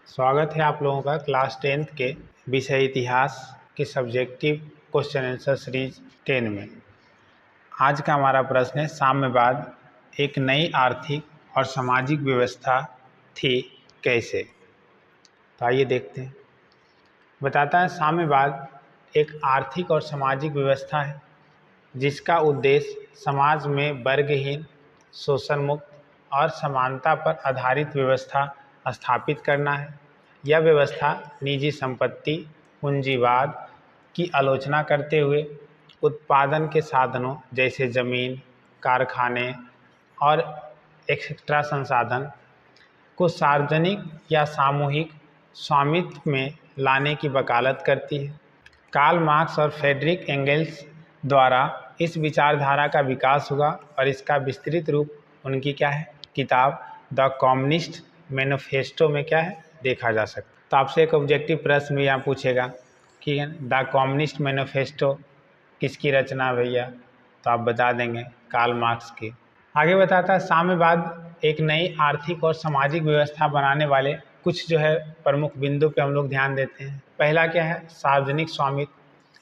स्वागत है आप लोगों का क्लास 10th के विषय इतिहास के सब्जेक्टिव क्वेश्चन आंसर सीरीज 10 में। आज का हमारा प्रश्न है, साम्यवाद एक नई आर्थिक और सामाजिक व्यवस्था थी कैसे। तो आइए देखते हैं। बताता है, साम्यवाद एक आर्थिक और सामाजिक व्यवस्था है जिसका उद्देश्य समाज में वर्गहीन, शोषण मुक्त और समानता पर आधारित व्यवस्था स्थापित करना है। यह व्यवस्था निजी संपत्ति, पूंजीवाद की आलोचना करते हुए उत्पादन के साधनों जैसे जमीन, कारखाने और एक्सेट्रा संसाधन को सार्वजनिक या सामूहिक स्वामित्व में लाने की वकालत करती है। कार्ल मार्क्स और फ्रेडरिक एंगेल्स द्वारा इस विचारधारा का विकास हुआ और इसका विस्तृत रूप उनकी क्या है, किताब द कम्युनिस्ट मैनिफेस्टो में क्या है, देखा जा सकता। तो आपसे एक ऑब्जेक्टिव प्रश्न भी यहाँ पूछेगा कि द कम्युनिस्ट मैनिफेस्टो किसकी रचना भैया, तो आप बता देंगे कार्ल मार्क्स की। आगे बताता है, साम्यवाद एक नई आर्थिक और सामाजिक व्यवस्था बनाने वाले कुछ जो है प्रमुख बिंदु पे हम लोग ध्यान देते हैं। पहला क्या है, सार्वजनिक स्वामित्व।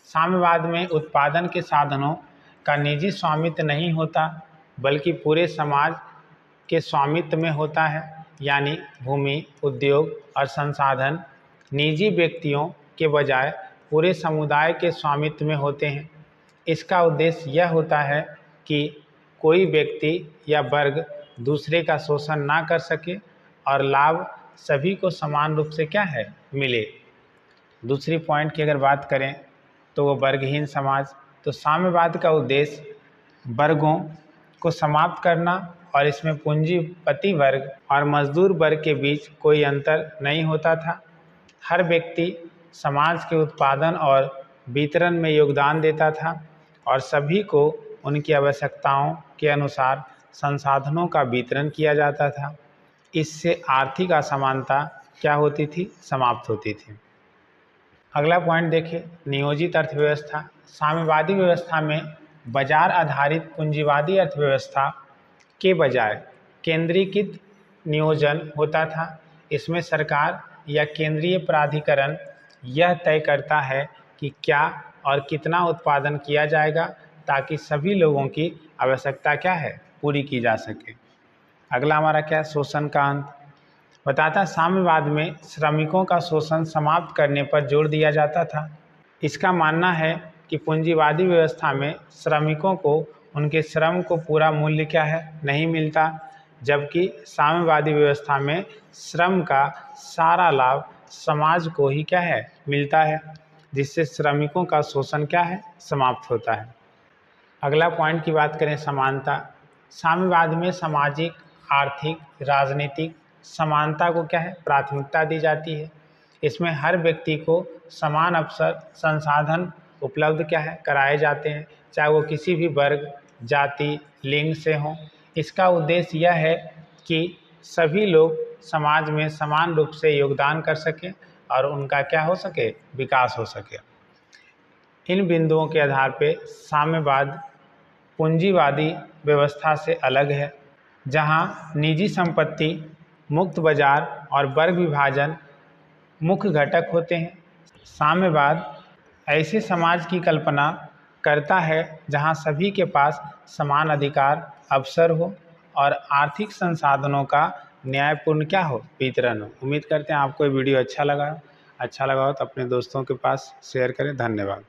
साम्यवाद में उत्पादन के साधनों का निजी स्वामित्व नहीं होता बल्कि पूरे समाज के स्वामित्व में होता है, यानी भूमि, उद्योग और संसाधन निजी व्यक्तियों के बजाय पूरे समुदाय के स्वामित्व में होते हैं। इसका उद्देश्य यह होता है कि कोई व्यक्ति या वर्ग दूसरे का शोषण ना कर सके और लाभ सभी को समान रूप से क्या है, मिले। दूसरी पॉइंट की अगर बात करें तो वो वर्गहीन समाज। तो साम्यवाद का उद्देश्य वर्गों को समाप्त करना और इसमें पूंजीपति वर्ग और मजदूर वर्ग के बीच कोई अंतर नहीं होता था। हर व्यक्ति समाज के उत्पादन और वितरण में योगदान देता था और सभी को उनकी आवश्यकताओं के अनुसार संसाधनों का वितरण किया जाता था। इससे आर्थिक असमानता क्या होती थी, समाप्त होती थी। अगला पॉइंट देखिए, नियोजित अर्थव्यवस्था। साम्यवादी व्यवस्था में बाजार आधारित पूंजीवादी अर्थव्यवस्था के बजाय केंद्रीकृत नियोजन होता था। इसमें सरकार या केंद्रीय प्राधिकरण यह तय करता है कि क्या और कितना उत्पादन किया जाएगा ताकि सभी लोगों की आवश्यकता क्या है, पूरी की जा सके। अगला हमारा क्या, शोषण का अंत। बताता, साम्यवाद में श्रमिकों का शोषण समाप्त करने पर जोर दिया जाता था। इसका मानना है कि पूंजीवादी व्यवस्था में श्रमिकों को उनके श्रम को पूरा मूल्य क्या है, नहीं मिलता, जबकि साम्यवादी व्यवस्था में श्रम का सारा लाभ समाज को ही क्या है, मिलता है, जिससे श्रमिकों का शोषण क्या है, समाप्त होता है। अगला पॉइंट की बात करें, समानता। साम्यवाद में सामाजिक, आर्थिक, राजनीतिक समानता को क्या है, प्राथमिकता दी जाती है। इसमें हर व्यक्ति को समान अवसर, संसाधन उपलब्ध क्या है, कराए जाते हैं, चाहे वो किसी भी वर्ग, जाति, लिंग से हों। इसका उद्देश्य यह है कि सभी लोग समाज में समान रूप से योगदान कर सकें और उनका क्या हो सके, विकास हो सके। इन बिंदुओं के आधार पर साम्यवाद पूंजीवादी व्यवस्था से अलग है, जहां निजी संपत्ति, मुक्त बाजार और वर्ग विभाजन मुख्य घटक होते हैं। साम्यवाद ऐसे समाज की कल्पना करता है जहां सभी के पास समान अधिकार, अवसर हो और आर्थिक संसाधनों का न्यायपूर्ण क्या हो, वितरण हो। उम्मीद करते हैं आपको ये वीडियो अच्छा लगा हो तो अपने दोस्तों के पास शेयर करें। धन्यवाद।